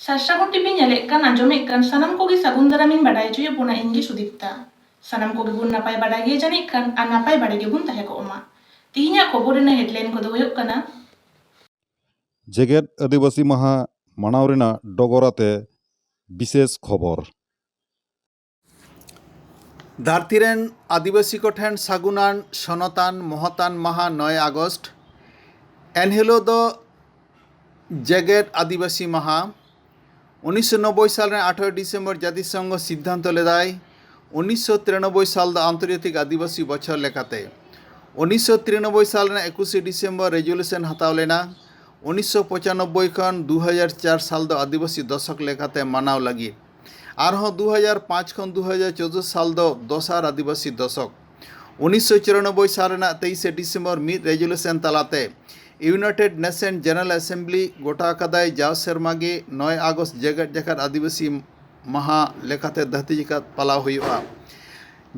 Sasagun TV nyalekan anjomekan sanam kogi sagun daramin badai cuy puna inggi sudipta. Sanam kogi gun napai badai ge janikan an napai badai ge gun tahe ko oma. Tihinya khoborina headline ko do huyuk kana. जेगेद आदिवासी माहा मानाव रेना डगराते विशेष खबर धारतीरेन आदिवासी को ठेन सागुनान सनतान महतान माहा 9 August एनहिलो दो जेगेद आदिवासी माहा 1990 साल 18 December जातिसंघ सिद्धांत लेदाय 1993 साल आंतर्जातिक आदिवासी बछर लेखाते 1993 साल 21 डिसेम्बर रेजुलेशन हताव लेना 1995 खन 2004 साल आदिवासी दशक लेखाते मानाव लगी आरहों 2005 खन 2014 साल दोसार आदिवासी दशक 1994 साल 23 डिसेम्बर मिद रेजुलेशन तलाते यूनाइटेड नेशन जनरल असेंबली गोटा कदाय जाव सेरमागे 9 आगस्ट जेगेद जाकात आदिवासी महा लेखाते धरती जाकात पालाव हुआ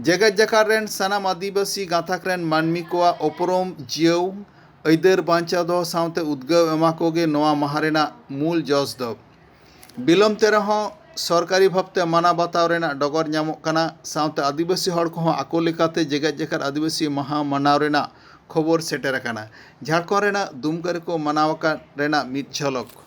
जेगेद जाकात रेन सानाम आदिवासी गाथाक रेन मानमी कोआ उपरम जिउ ऐदर बांचा दो साउते उद्गाव एमा कोगे नोआ महारेना मूल जस दो बिलम तेरह सरकारी भावते माना बाताव रेना डगर नामोग काना साउते आदिवासी हड़ को आको लेकाते जेगेद जाकात आदिवासी महा मानाव रेना खबर सेटेर आकाना झारखंड रेना दुमका रेको मानाव आकान रेना मिद झलक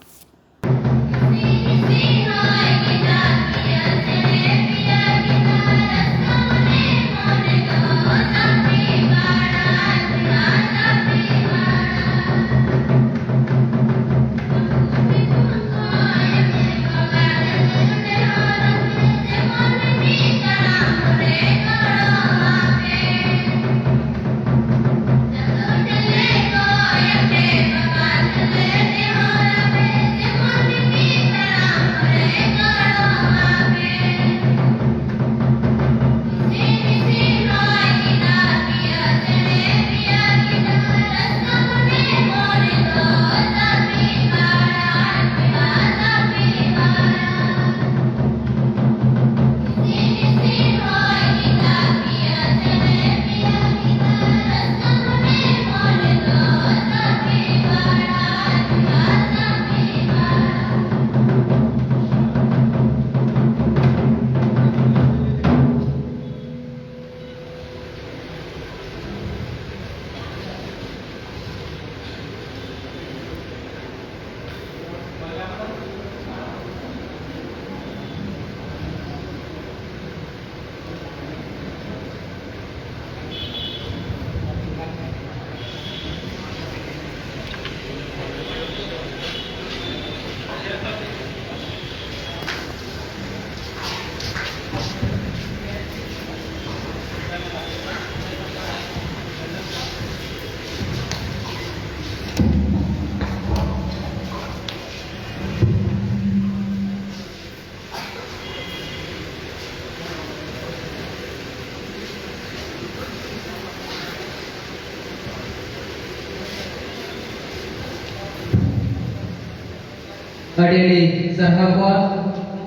Adili sarhapon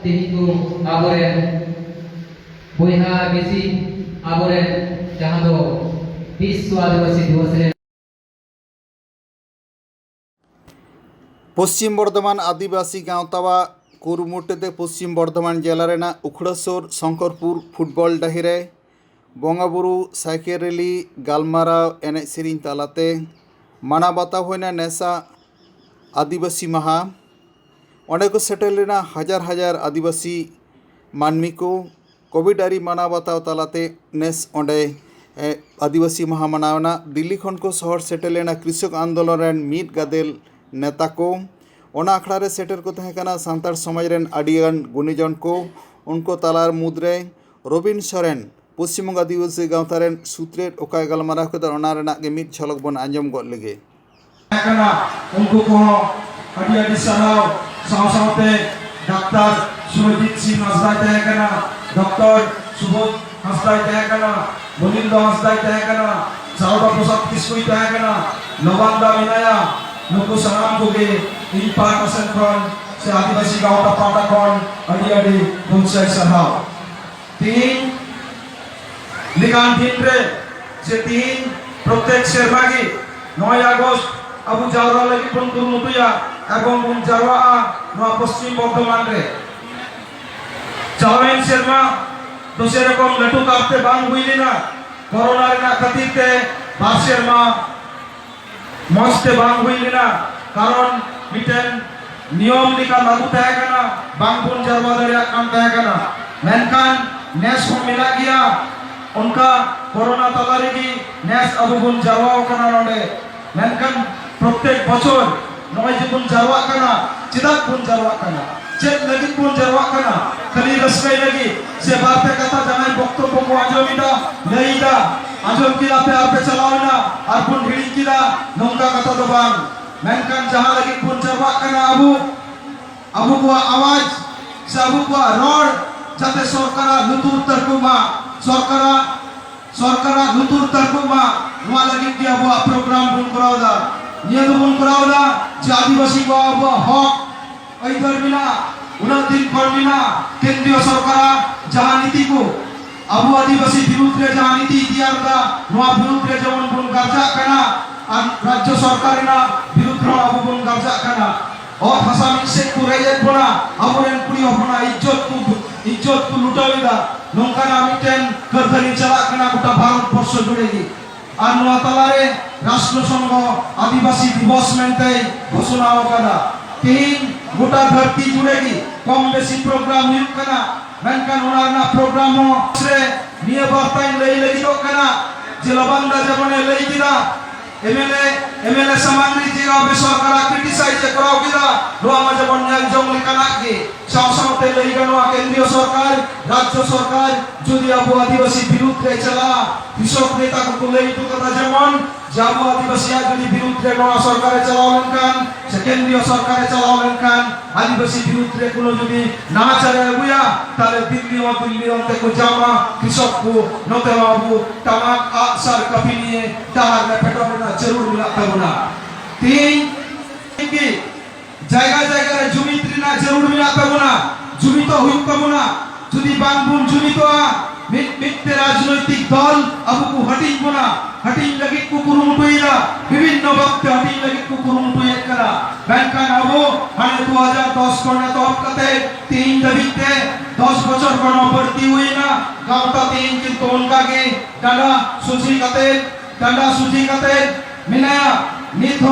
tihiku aboren boyha besi aboren jahan do biswa adivasi divas re पश्चिम बर्धमान आदिवासी गाँवतावा कुरुमुटेते पश्चिम बर्धमान जिला रेना उखड़ासोर शंकरपुर फुटबल डाहिरे बंगाबुरु साइकेल रैली गालमाराव एने सेरिन तालाते माना बाताव होना नेसा आदिवासी माहा ओंडे को सेटेल लेना हजार हजार आदिवासी मानमी को कोविड आरी माना बाताव तालाते नेस ओंडे आदिवासी माहा मनावना दिल्ली खन को शहर सेटेल लेना कृषक आंदोलन रेन मिद गादेल नेता को ओना आखड़ा रे सेटेल को तहेकाना सांतार समाज रेन आडियान गुनीजन को उनको तालार मुद्रे रबिन सोरेन पश्चिम बंग आदिवासी गाँवता रेन सूत्रेट ओकाय गालमाराव कदा ओना रेना गे मिद झलक बन आंजम गद लेगे उनको को आदिवासी सराव सावसावते डॉक्टर सुरजीत सिंह हंसदाय तहेकाना डॉक्टर सुबोध हंसदाय तहेकाना मुनिंद हंसदाय तहेकाना सावदा प्रसाद किस्कुई तहेकाना नवांदा विनाया नुकु सनाम कोगे इन पार्टनरशिप खन से आदिवासी गाँवता पाटा खन आदि दुमसाय सराव तीन लिगान दिन रे जे तीन प्रत्येक शेरमागी 9 আগস্ট আবু জাওরা লাগি বন্ধুর মতোয়া एवं बन जारवा पश्चिम बर्धमान रे चावेन शर्मा दोसे रकम लटू कापते बांग हुई लेना कोरोना रे ना खातिर ते बार शर्मा मस्ते बांग हुई लेना कारण मिटेन नियम लिखा लागू तय करना बांग बन जारवा दरिया काम तय करना मेनकान नेस को मिला गया उनका कोरोना तलारी की नेस अबु बन जारवा करना नोडे मेनकान प्रत्येक बचोर नॉय जिबुन जारवा करना चिदाक बन जारवा करना चेत लगी बन जारवा करना खाली रस्कई लगी से बातें कथा जमाई बक्तव्य को आजोमिदा लेइदा आजोम किला पे आपे चलावना और बन हिड़ी किला नौका कथा तो बांग मेनकान जहां लगी बन जारवा करना अबु को आवाज से अबु को रोड जाते सरकारा लुतुर तरकुमा सरकारा लुतुर तरकुमा नवा लगी कि अबु प्रोग्राम बन करावदा निया बन करावदा जे आदिवासी को अबु हक ऐदर बिना उन्नत दिन पर बिना केंद्रीय सरकार जहां नीति को अबु आदिवासी विरुद्ध रे जहां नीति दिया दा नवा विरुद्ध रे जवन बन गाजा करना और राज्य सरकार ना विरुद्ध अबु बन गाजा करना और भाषा मिसे को रेजेट बना अबुरेन कुड़ी अपना इज्जत को लुटावेदा नोंकाना मिटेन करथली चला करना गोटा भारत वर्ष जुड़ेगी और नवा तलारे राष्ट्र संघ आदिवासी दिवस मेनते घोषणा होगा तीन गोटा धरती जुड़ेगी कम बेसी प्रोग्राम हुई करना मेनकान उनारना प्रोग्राम हो से निये बार्ताइन लई लगी तो करना जिलाबंदा जबने लई गिरा एमएलए सामग्री जी आबे सरकार क्रिटिसाइज कराओ गिरा लोआ मा जबन न्याय जंग लिकाना के सावसावते लई गनो केंद्रीय सरकार राज्य सरकार যদি আবু আদিবাসী বিরুদ্ধে চলা কৃষক নেতা को লই তো কথা যেমন যাবো আদিবাসীয়া যদি বিরুদ্ধে নয়া সরকারে চালাওলেন কান সে কেন্দ্রীয় সরকারে চালাওলেন কান আদিবাসী বিরুদ্ধে কোনো যদি না চলে বুয়া তাহলে দিল্লি অন্তে কো জামা কৃষক কো নতে বাবু তামাক আসার কপি নিয়ে তাহার পেটে না জরুর মিলাতে না তিন কি জায়গা জায়গায় জমিত্রী না জরুর মিলাতে না জমি তো হইতে না যদি বাংবুন জমি তো মিথ্যে রাজনৈতিক দল আবুকু হটিং বনা হটিং লাগি কুকুরুমুটুইরা বিভিন্ন বক্তে হটিং লাগি কুকুরুমুটুই করা ব্যাংকান আবু মানে 2010 কোনে তো হকতে তিন দাবিতে 10 বছর কোন ভর্তি हुई ना গাওতা তিন কিন্তু উনকাকে ডান্ডা সুজি কাতে মিনায়া নিথ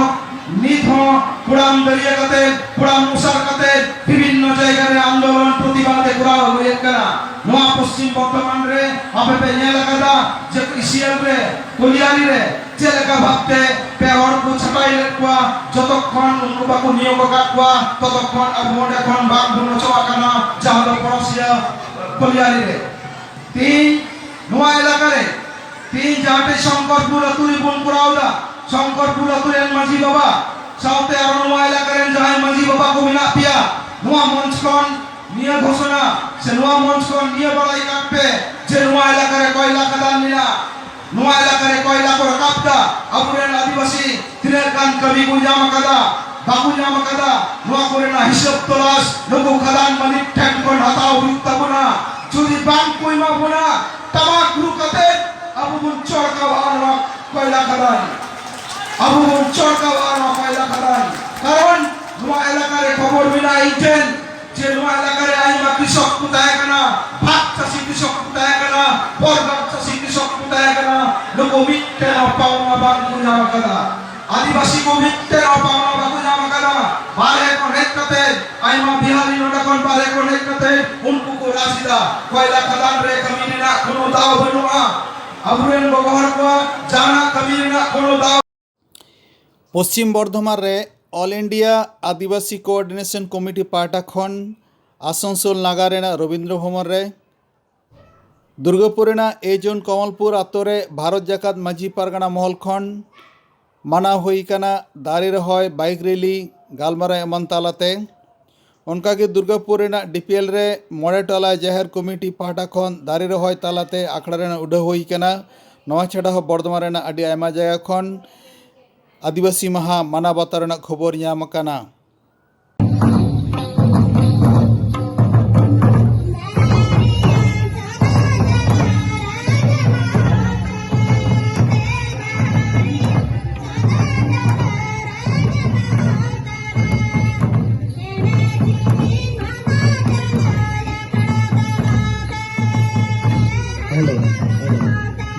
পুরাম দরিয়া কাতে পুরাম মুসার কাতে বিভিন্ন জায়গায় আন্দোলন প্রতিবাদে করা হয়ে করা নোয়া পশ্চিম বর্ধমান রে আপে নেলা কাদা যে ইসিএল রে কলিয়ারি রে চেলেকা ভাবতে পেহর কো ছাটাইলে কোয়া যতক্ষণ উনবাকু নিয়োগ কাটওয়া ততক্ষণ আবন এখন বাগ বুন চওয়া কানা জাহাদ পরসিয়া কলিয়ারি রে তিন নোয়া এলাকারে তিন জাহাটে শঙ্করপুর তুলি বন করাওদা শঙ্করপুর তুলেন মাঝি বাবা সাউতে আর নোয়া এলাকারে যাই মাঝি বাবা কো মিনা পিয়া নোয়া মঞ্চকন নিয়ে ঘোষণা সে নোয়া মঞ্চকন নিয়ে বড়াই কাটবে যে নোয়া এলাকারে কয়লা কাদান নিনা নোয়া এলাকারে কয়লা কো কাপদা আবুরেন আদিবাসী তিরের কান কবি গুজামা কাদা বাকু জামা কাদা নোয়া করে না হিসাব তলাশ নগু খাদান মালিক ঠ্যাং কোন হাতাও বিত্তাবনা যদি বাং কইমা বনা তামাক রুকাতে আবু বুন চরকা বানা কয়লা কাদান আবু বুন চরকা বানা কয়লা কাদান কারণ নোয়া এলাকারে খবর বিনা ইটেন যে নোয়া এলাকারে আইমা কৃষক কোথায় কেনা ভাত চাষি কৃষক কোথায় কেনা বরগাম চাষি কৃষক কোথায় কেনা লোক মিথ্যে না পাওনা বাগু জামা কাদা आदिवासी को मिट्टे और पावना बाबू जामा कदा बारे को नेकते आइमा बिहारी नडकन बारे को नेकते उनको को राशिदा कोयला खदान रे कमीने ना कोनो दाव बनुआ अबुरेन व्यवहार को जाना कमीने ना कोनो दाव পশ্চিম বর্ধমান রে অল ইন্ডিয়া আদিবাসী কোঅর্ডিনেশন কমিটি পার্টা খন আসানসোল নাগারেনা রবীন্দ্র ভবন রে দুর্গাপুরেনা এজন কমলপুর আতরে ভারত জাকাত মাঝি পারগানা মহল খন माना हुई कना दारी रहोय बाइक रैली गालमारा एमन तालाते उनका के दुर्गापुर डीपीएल रे मोड़े टला जाहिर कमिटी पाहटा खन दारी रहोय तालाते आखड़ा रे उड़ा हुई कना नवा छड़ा हो बर्धमान रे आडी आयमा जायगा खन आदिवासी महा माना बाता रे खबर ᱧᱟᱢ कना।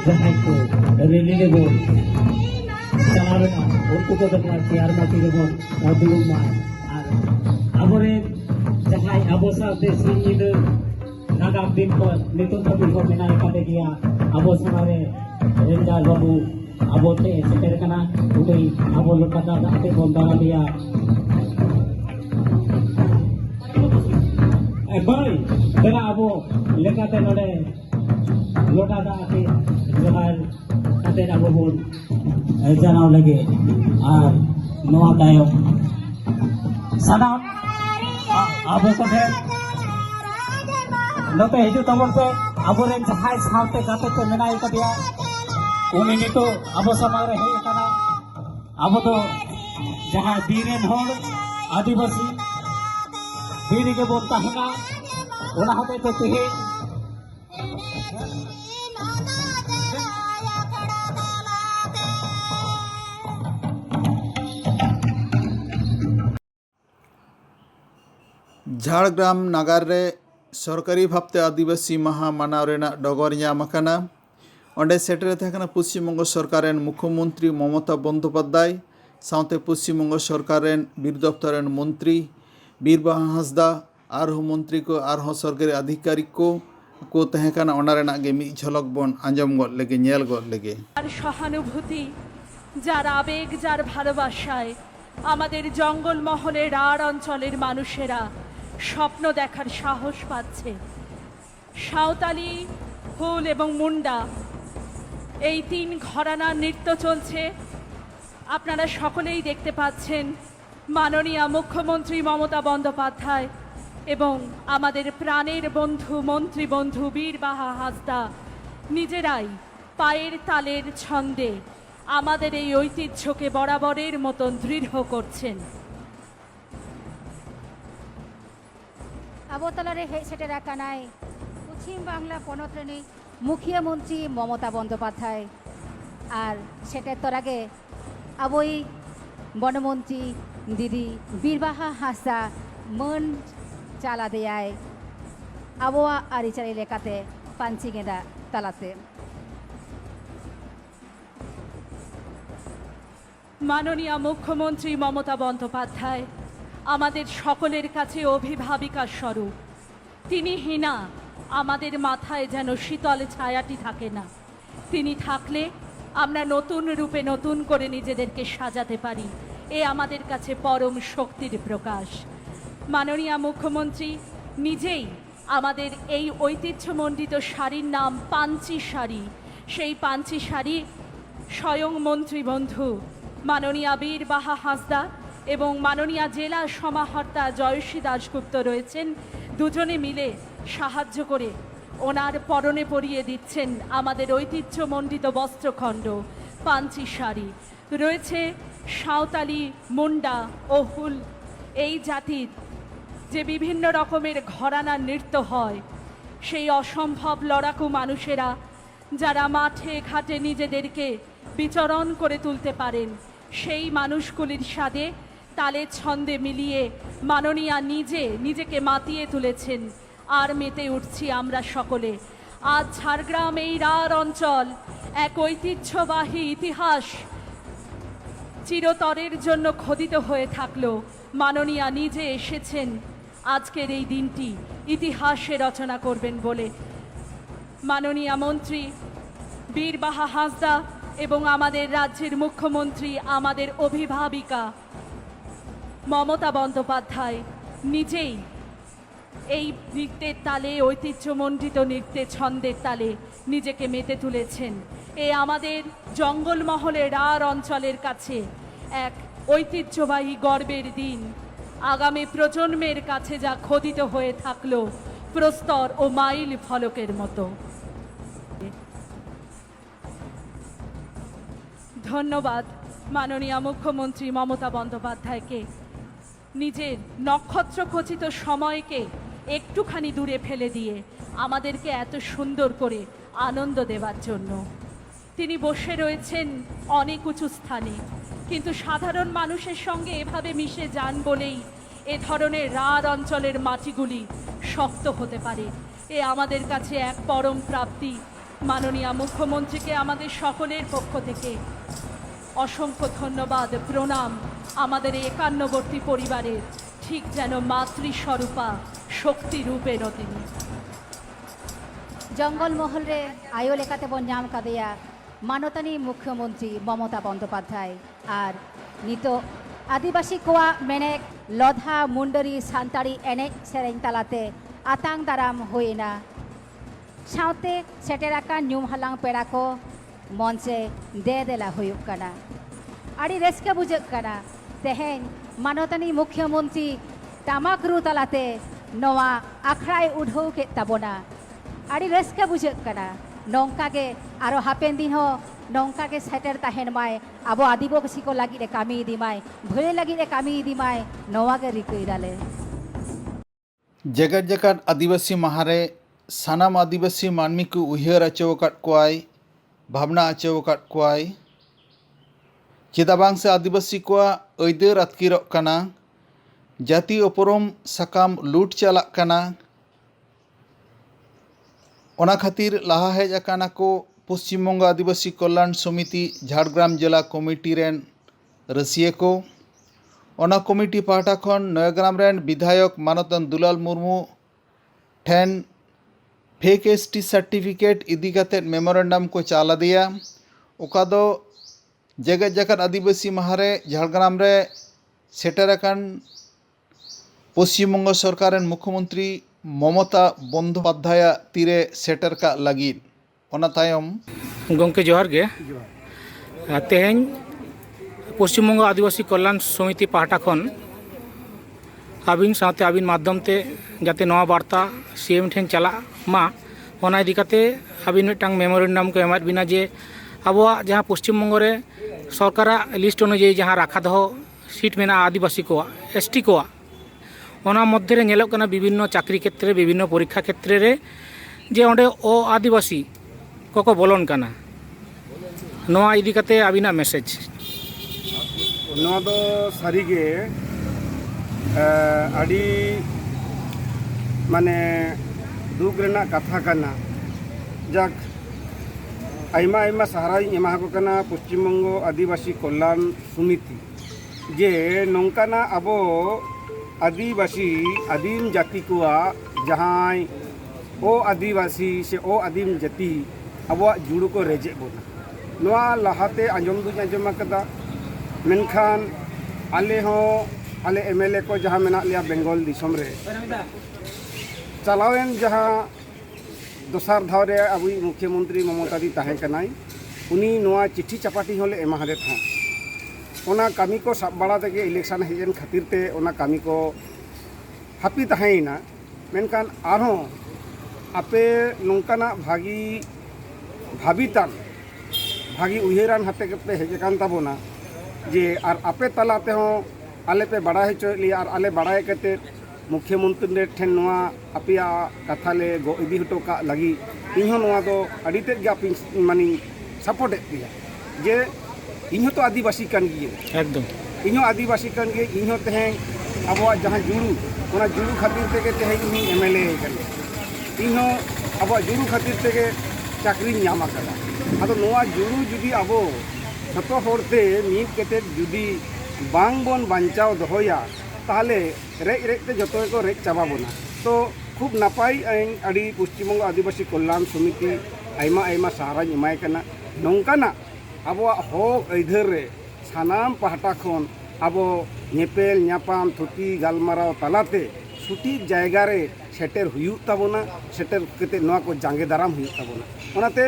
ᱡᱟᱦᱟᱸᱭ ᱠᱚ ᱨᱮᱞᱤ ᱨᱮᱵᱚᱱ ᱪᱟᱞᱟᱣ ᱞᱮᱱᱟ ᱩᱱᱠᱩ ᱠᱚᱫᱚ ᱪᱮᱭᱟᱨ ᱢᱟᱹᱪᱤ ᱨᱮᱵᱚᱱ ᱫᱩᱲᱩᱵ ᱢᱟ ᱟᱨ ᱟᱵᱚᱨᱮᱱ ᱡᱟᱦᱟᱸᱭ ᱟᱵᱚ ᱥᱟᱶᱛᱮ ᱥᱤᱧ ᱧᱤᱫᱟᱹ ᱱᱟᱜᱟᱢ ᱫᱤᱱ ᱠᱷᱚᱱ ᱱᱤᱛᱚᱜ ᱫᱷᱟᱹᱵᱤᱡ ᱦᱚᱸ ᱢᱮᱱᱟᱜ ᱟᱠᱟᱫᱮ ᱜᱮᱭᱟ ᱟᱵᱚ ᱥᱟᱢᱟᱝ ᱨᱮ ᱨᱮᱱᱫᱟᱨ ᱵᱟᱹᱵᱩ ᱟᱵᱚ ᱴᱷᱮᱱ ᱥᱮᱴᱮᱨ ᱠᱟᱱᱟ ᱩᱱᱤ ᱟᱵᱚ ᱞᱚᱴᱟ ᱫᱟᱜ ᱟᱛᱮ ᱵᱚᱱ ᱫᱟᱨᱟᱢᱮᱭᱟ ᱵᱟᱹᱭ ᱫᱮᱞᱟ ᱟᱵᱚ ᱞᱮᱠᱟᱛᱮ ᱱᱚᱰᱮ ᱞᱚᱴᱟ ᱫᱟᱜ ᱟᱛᱮ ᱡᱚᱦᱟᱨ ᱠᱟᱛᱮ ᱟᱵᱚ ᱵᱚᱱ ᱡᱟᱱᱟᱣ ᱞᱟᱹᱜᱤᱫ ᱟᱨ ᱱᱚᱣᱟ ᱛᱟᱭᱚᱢ ᱥᱟᱱᱟᱢ ᱟᱵᱚ ᱠᱚᱴᱷᱮᱱ ᱱᱚᱛᱮ ᱦᱤᱡᱩᱜ ᱛᱟᱵᱚᱱ ᱯᱮ ᱟᱵᱚᱨᱮᱱ ᱡᱟᱦᱟᱸᱭ ᱥᱟᱶᱛᱮ ᱜᱟᱛᱮ ᱠᱚ ᱢᱮᱱᱟᱜ ᱟᱠᱟᱫᱮᱭᱟ ᱩᱱᱤ ᱱᱤᱛᱚᱜ ᱟᱵᱚ ᱥᱟᱢᱟᱝ ᱨᱮ ᱦᱮᱡ ᱟᱠᱟᱱᱟ ᱟᱵᱚ ᱫᱚ ᱡᱟᱦᱟᱸᱭ ᱵᱤᱨ ᱨᱮᱱ ᱦᱚᱲ ᱟᱹᱫᱤᱵᱟᱹᱥᱤ ᱵᱤᱨ ᱨᱮᱜᱮ ᱵᱚᱱ ᱛᱟᱦᱮᱱᱟ ᱚᱱᱟ ᱦᱚᱛᱮᱡ ᱛᱮ ᱛᱮᱦᱮᱧ ঝাড়গ্রাম নাগার রে সরকারি ভাবতে আদিবাসী মাহা মানাव ᱨᱮᱱᱟᱜ ᱰᱚᱜᱚᱨ ᱧᱟᱢ ᱟᱠᱟᱱᱟ ᱚᱸᱰᱮ ᱥᱮᱴᱮᱨ ᱛᱟᱦᱮᱸ ᱠᱟᱱᱟ ᱯᱚᱥᱪᱤᱢᱵᱚᱝᱜᱚ ᱥᱚᱨᱠᱟর ᱨᱮᱱ ᱢᱩᱠᱷᱚᱢᱚᱱᱛᱨী ᱢᱚᱢᱚᱛᱟ ᱵᱚᱱᱫᱳᱯᱟধ্যায় ᱥᱟᱶᱛᱮ ᱯᱚᱥᱪᱤᱢᱵᱚᱝᱜᱚ ᱥᱚᱨᱠᱟর ᱨᱮᱱ ᱵᱤᱨ ᱫᱚᱯᱛᱚᱨ ᱨᱮᱱ ᱢᱚᱱᱛᱨী ᱵᱤᱨᱵᱟᱦᱟ ᱦᱟᱸᱥᱫᱟ ᱟᱨᱦᱚᱸ ᱢᱚᱱᱛᱨী ᱠᱚ ᱟᱨᱦᱚᱸ ᱥᱚᱨᱠᱟরি ᱟᱫᱷᱤᱠᱟᱨᱤᱠ ᱠᱚ ᱛᱟᱦᱮᱸ ᱠᱟᱱᱟ ᱚᱱᱟ ᱨᱮᱱᱟᱜ ᱜᱮ ᱢᱤᱫ ঝলক ᱵᱚᱱ আঞ্জᱚᱢ গᱚᱫ ᱞᱮᱜᱮ ᱧᱮᱞ গᱚᱫ লেগে যার সহানুভূতি যার আবেগ যার ভালোবাসায় আমাদের জঙ্গলমহলের আর অঞ্চলের মানুষেরা স্বপ্ন দেখার সাহস পাচ্ছে সাঁওতালি হুল এবং মুন্ডা এই তিন ঘরানার নৃত্য চলছে আপনারা সকলেই দেখতে পাচ্ছেন মাননীয় মুখ্যমন্ত্রী মমতা বন্দ্যোপাধ্যায় এবং আমাদের প্রাণের বন্ধু মন্ত্রী বন্ধু বীরবাহা হাঁসদা নিজেরাই পায়ের তালের ছন্দে আমাদের এই ঐতিহ্যকে বরাবরের মতন দৃঢ় করছেন ᱟᱵᱚ ᱛᱟᱞᱟᱨᱮ ᱦᱮᱡ ᱥᱮᱴᱮᱨ ᱟᱠᱟᱱᱟᱭ ᱯᱚᱪᱷᱤᱢ ᱵᱟᱝᱞᱟ ᱯᱚᱱᱚᱛ ᱨᱤᱱᱤᱡ ᱢᱩᱠᱷᱤᱭᱟᱹ ᱢᱚᱱᱛᱨী ᱢᱚᱢᱚতা বন্দ্যোপাধ্যায় আর সেটার তরাগে আবই বনমন্ত্রী দিদি বীরবাহা হাঁসদা ᱢᱟᱹᱱ ᱪᱟᱞ ᱟᱫᱮᱭᱟᱭ ᱟᱵᱚᱣᱟᱜ ᱟᱹᱨᱤᱪᱟᱹᱞᱤ ᱞᱮᱠᱟᱛᱮ ᱯᱟᱹᱧᱪᱤ ᱜᱮᱸᱫᱟᱜ ᱛᱟᱞᱟᱛᱮ মাননীয় মুখ্যমন্ত্রী মমতা বন্দ্যোপাধ্যায় আমাদের সকলের কাছে অভিভাবিকা স্বরূপ তিনি হীনা আমাদের মাথায় যেন শীতল ছায়াটি থাকে না তিনি থাকলে আমরা নতুন রূপে নতুন করে নিজেদেরকে সাজাতে পারি এ আমাদের কাছে পরম শক্তির প্রকাশ মাননীয় মুখ্যমন্ত্রী নিজেই আমাদের এই ঐতিহ্যমণ্ডিত শাড়ির নাম পাঞ্চি শাড়ি সেই পাঞ্চি শাড়ি স্বয়ং মন্ত্রী বন্ধু মাননীয় বীরবাহা হাঁসদা এবং মাননীয় জেলা সমাহর্তা জয়শ্রী দাশগুপ্ত রয়েছেন দুজনে মিলে সাহায্য করে ওনার পরনে পরিয়ে দিচ্ছেন আমাদের ঐতিহ্যমণ্ডিত বস্ত্রখণ্ড পাঞ্চি শাড়ি রয়েছে সাঁওতালি মুন্ডা ও হুল এই জাতির যে বিভিন্ন রকমের ঘরানা নৃত্য হয় সেই অসম্ভব লড়াকু মানুষেরা যারা মাঠে ঘাটে নিজেদেরকে বিচরণ করে তুলতে পারেন সেই মানুষগুলির সাথে তালে ছন্দে মিলিয়ে মাননীয়া নিজেকে মাতিয়ে তুলেছেন আর মেতে উঠছি আমরা সকলে আজ ঝাড়গ্রাম এই রার অঞ্চল এক ঐতিহ্যবাহী ইতিহাস চিরতরের জন্য খোদিত হয়ে থাকলো মাননীয়া নিজে এসেছেন আজকের এই দিনটি ইতিহাসে রচনা করবেন বলে মাননীয় মন্ত্রী বীরবাহা হাঁসদা এবং আমাদের রাজ্যের মুখ্যমন্ত্রী আমাদের অভিভাবিকা মমতা বন্দ্যোপাধ্যায় নিজেই এই নৃত্যের তালে ঐতিহ্যমণ্ডিত নৃত্যের ছন্দের তালে নিজেকে মেতে তুলেছেন এ আমাদের জঙ্গলমহলের আর অঞ্চলের কাছে এক ঐতিহ্যবাহী গর্বের দিন আগামী প্রজন্মের কাছে যা খোদিত হয়ে থাকলো প্রস্তর ও মাইল ফলকের মতো ধন্যবাদ মাননীয় মুখ্যমন্ত্রী মমতা বন্দ্যোপাধ্যায়কে নিজের নক্ষত্রখচিত সময়কে একটুখানি দূরে ফেলে দিয়ে আমাদেরকে এত সুন্দর করে আনন্দ দেওয়ার জন্য তিনি বসে রয়েছেন অনেক উঁচু স্থানে কিন্তু সাধারণ মানুষের সঙ্গে এভাবে মিশে যান বলেই এ ধরনের রার অঞ্চলের মাটিগুলি শক্ত হতে পারে এ আমাদের কাছে এক পরম প্রাপ্তি মাননীয় মুখ্যমন্ত্রীকে আমাদের সকলের পক্ষ থেকে অসংখ্য ধন্যবাদ, প্রণাম। আমাদের এই একান্নবর্তী পরিবারের ঠিক যেন মাতৃস্বরূপা শক্তি রূপেণ তিনি। জঙ্গলমহল রে আয়ো লেখাতে বন নাম কাদেয়া মানতানি মুখ্যমন্ত্রী মমতা বন্দ্যোপাধ্যায় আর নিত আদিবাসী কোয়া মেনেক লধা মুন্ডরি সান্তাড়ি এনে সেরেñ তালাতে আতাং দারাম হইনা সাথে সেটেরাকা ᱧᱩᱢ ᱦᱟᱞᱟᱝ ᱯᱮᱲᱟ ᱠᱚ মঞ্চে দে দেলা ᱦᱩᱭᱩᱜ ᱠᱟᱱᱟ। আড়ি রেস্কা বুঝাᱹᱜ ᱠᱟᱱᱟ তেহেñ মানতানি মুখ্যমন্ত্রী টামাক রু তালাতে নোয়া আখড়ায় উঢাᱹᱣ ᱠᱮᱫ ᱛᱟᱵᱚᱱᱟ। আড়ি রেস্কা বুঝাᱹᱜ ᱠᱟᱱᱟ নংকাগে আরো হাপেন দিন হো নংকাগে সেটের তাহেন মাই আবো আদিবাসী কো লাগি রে কামি ইদি মাই ভয়ে লাগি রে কামি ইদি মাই নোয়াগে রিকই দালে। जगत जगत आदिवासी महारे सानाम आदिवासी मानमी को उयहर आचेवकात कोआय भावना आचेवकात कोआय चेदाबांग से आदिवासी कोआ अयदर आतकिरक काना जाति उपरम साकाम लूट चालाक काना ओना खातिर लाहा हेज आकाना को पश्चिम बंग आदिवासी कल्याण समिति झाड़ग्राम जिला कमिटी रेन रसिया को ओना कमिटी पाहटा खन नयाग्राम रेन विधायक मानतन दुलाल मुर्मू ठेन फेक एसटी सर्टिफिकेट इदी काते मेमोरेंडम को चाला दिया ओका दो जगत जगत आदिवासी महारे झाड़ग्राम रे सेटरकान पश्चिम बंग सरकार मुख्यमंत्री ममता बंद्योपाध्याय तीरे सेटर का लगिन ओना तायम गंके जोहार गे तेहेñ पश्चिमबंग आदिवासी कल्याण समिति पाहटा खन आबिन साथे आबिन माध्यम ते जाते नवा वार्ता सीएम ठेन चला मा ओना इदी काते आबिन मिटांग मेमोरेंडम को एमाद बिना जे आबोआ जहां पश्चिमबंग रे सरकार लिस्ट अनुयायी जहां राखा दो सीट मेना आदिवासी को एसटी को ओना मध्य रे नेलोग कना विभिन्न चाकरी क्षेत्र विभिन्न परीक्षा क्षेत्र रे जे ओंडे ओ आदिवासी कोको बोलन कना नवा इदी काते आबिना मेसेज नवा दो सारीगे आड़ी माने दुख रेना कथा कना जाक आइमा आइमा सहारा एमा को कना पश्चिम बंग आदिवासी कल्याण समिति जे नौकाना अबो आदिवासी आदिम जाति को जहां ओ आदिवासी से ओ आदिम जाति अब जुड़ू को रेजे बोना नवा लहाते आंजम दुñ आंजम कदा मेनखान आले हो आले एमएलए को जहां मेना लिया बेंगल दिसम रे चलावेन जहां दोसार धाव रे अबुई मुख्यमंत्री ममता दी ताहे कनाई उनी नवा चिट्ठी चपाटी होले एमा हदे था ओना कामी को सब बड़ा तक इलेक्शन हेजन खातिर ते ओना कामी को हापी ताहेना मेनखान आरो आपे नौकाना भागी भाबितान भागी उहेरान हाते पे हेजकान ताबोना जे आर आपे तलाते हो आले पे बड़ा हेचो लिया आर आले बड़ा कते मुख्यमंत्री ठेन नवा आपिया कथाले गो इदी हटो का लगी इहो नवा दो अडिते गे आपि मानी सपोर्ट दिया जे इहो तो आदिवासी कान गिए एकदम इहो आदिवासी कान गे इहो तेहे अबो जहां जुड़ू ओना जुड़ू खातिर ते तेहे इनी एमएलए कने इहो अबो जुड़ू खातिर ते चाकरी ᱧᱟᱢᱟ ᱠᱟᱫᱟ ᱟᱫᱚ ᱱᱚᱣᱟ ᱡᱩᱲᱩ ᱡᱩᱫᱤ ᱟᱵᱚ ᱡᱚᱛᱚ ᱦᱚᱲᱛᱮ ᱢᱤᱫ ᱠᱟᱛᱮ ᱡᱩᱫᱤ ᱵᱟᱝ ᱵᱚᱱ ᱵᱟᱧᱪᱟᱣ ᱫᱚᱦᱚᱭᱟ ᱛᱟᱦᱞᱮ ᱨᱮᱡ ᱨᱮᱡ ᱛᱮ ᱡᱚᱛᱚ ᱜᱮᱠᱚ ᱨᱮᱡ ᱪᱟᱵᱟ ᱵᱚᱱᱟ ᱛᱚ खूब नपाई आड़ी पश्चिम बंग आदिवासी कल्याण समिति आयमा आयमा सहाराñ एमाय कना नोंकाना आबो हक अइधर रे सानाम पाहटा खन आबो नेपेल न्यापाम थुती गालमाराव तालाते सटीक जायगा रे सेटर हुयुग ताबोना सेटर कते नवा को जांगे दाराम हुयुग ताबोना ओनाते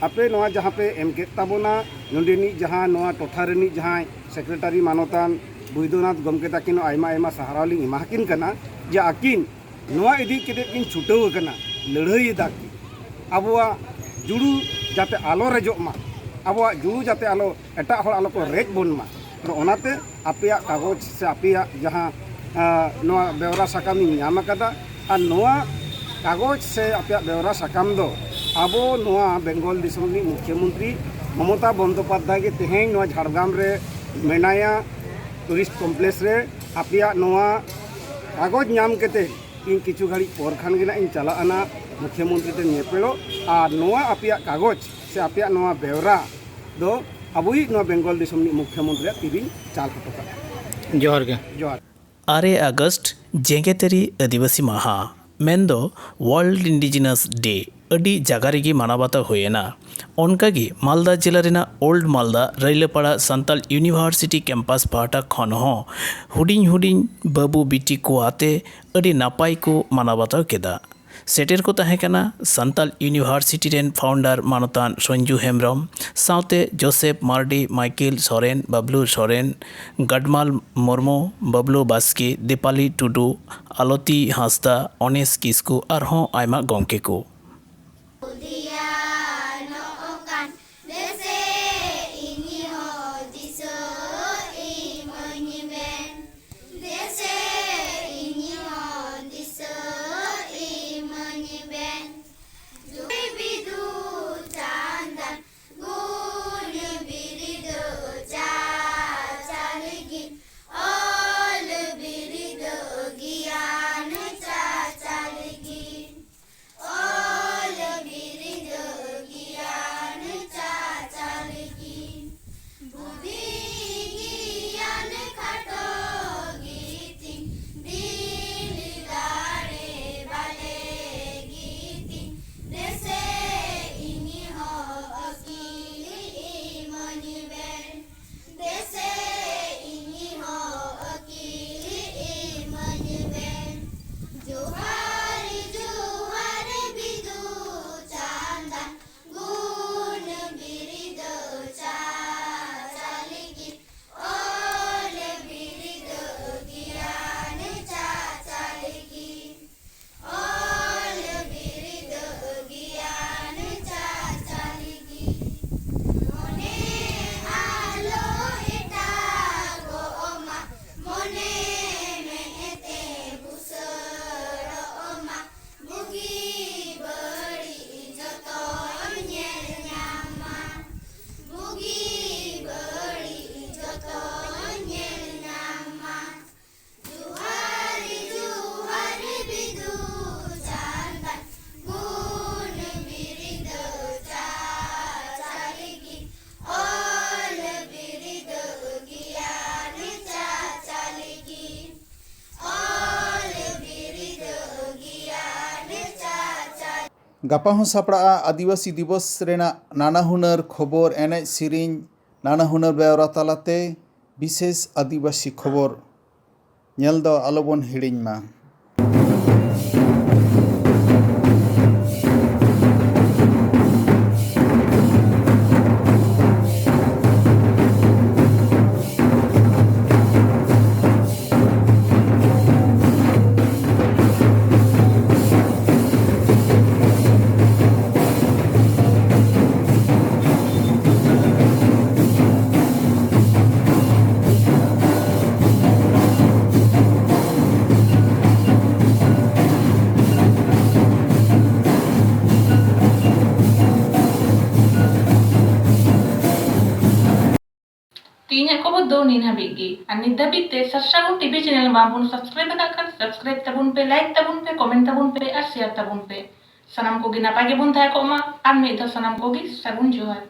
आपे नवा जहां पे एम के ताबोना नोंडेनी जहां नवा टोठारेनी जहां सेक्रेटारी मानतान बुइदोनाथ गमके ताकिन आयमा आयमा सहाराली एमाकिन कना जे आकिन नवा इदी केते किन छुटाव कना लड़ाई दाकी आबोआ जुड़ू जाते आलो रेजोग मा आबोआ जुड़ू जाते आलो एटा हर आलो को रेज बोन मा तो ओनाते आपेया कागज से आपेया जहां नवा बेवरा साकाम ᱧᱟᱢ ᱟᱠᱟᱫᱟ और नवा कागज से आपेया बेवरा साकाम दो आबो नवा बेंगल दिसमनी मुख्यमंत्री ममता बंद्योपाध्याय के तेहेñ नवा झाड़ग्राम रे मेनाया टूरिस्ट कॉम्प्लेक्स रे आपेया नवा कागज ᱧᱟᱢ केते इन किछु घड़ी पर खान गे इन चलाना मुख्यमंत्री टे नेपेड़ो और नोआ अपिया कागज से अपिया नोआ बेवरा दो अबुई नोआ बेंगल दिसम नि मुख्यमंत्री तिरिन चाल हटो जोहर के जोहार 6 আগস্ট जेगेतारि आदिवासी माहा मेन्दो वर्ल्ड इंडिजिनस डे अडी जगह रेगी मानाबाता होएना ओनकागी मालदा जिला रेना old Malda Railapara Santal university campus पाहटा खन हो हुडिंग हुडिंग बाबू बिटी को आते अडी नापाय को मानाबाता केदा सेटेर को तहेकना सान्ताल यूनिवर्सिटी रेन फाउंडर मानतान संजू हेम्ब्रम साउते जोसेफ मार्डी माइकेल सोरेन बबलू सोरेन गडमाल मुर्मू बबलू बास्के दीपाली टुडू आलती हांसदा अनेस किस्कू आरहों आयमा गंके को गापा हों सापड़ा आदिवासी दिवस रेना नाना हुनर खबर एने सिरिंग नाना हुनर बेवरा तालाते विशेष आदिवासी खबर नेल दो आलोबन हिड़िंग मा। Tinya ko do nin habigi. Ani dabit te sasagun TV channel mabun subscribe kan subscribe tabun pe like tabun pe comment tabun pe share tabun pe. Sanam ko ginapage bun thaya ko ma an me da sanam ko gi sagun johar.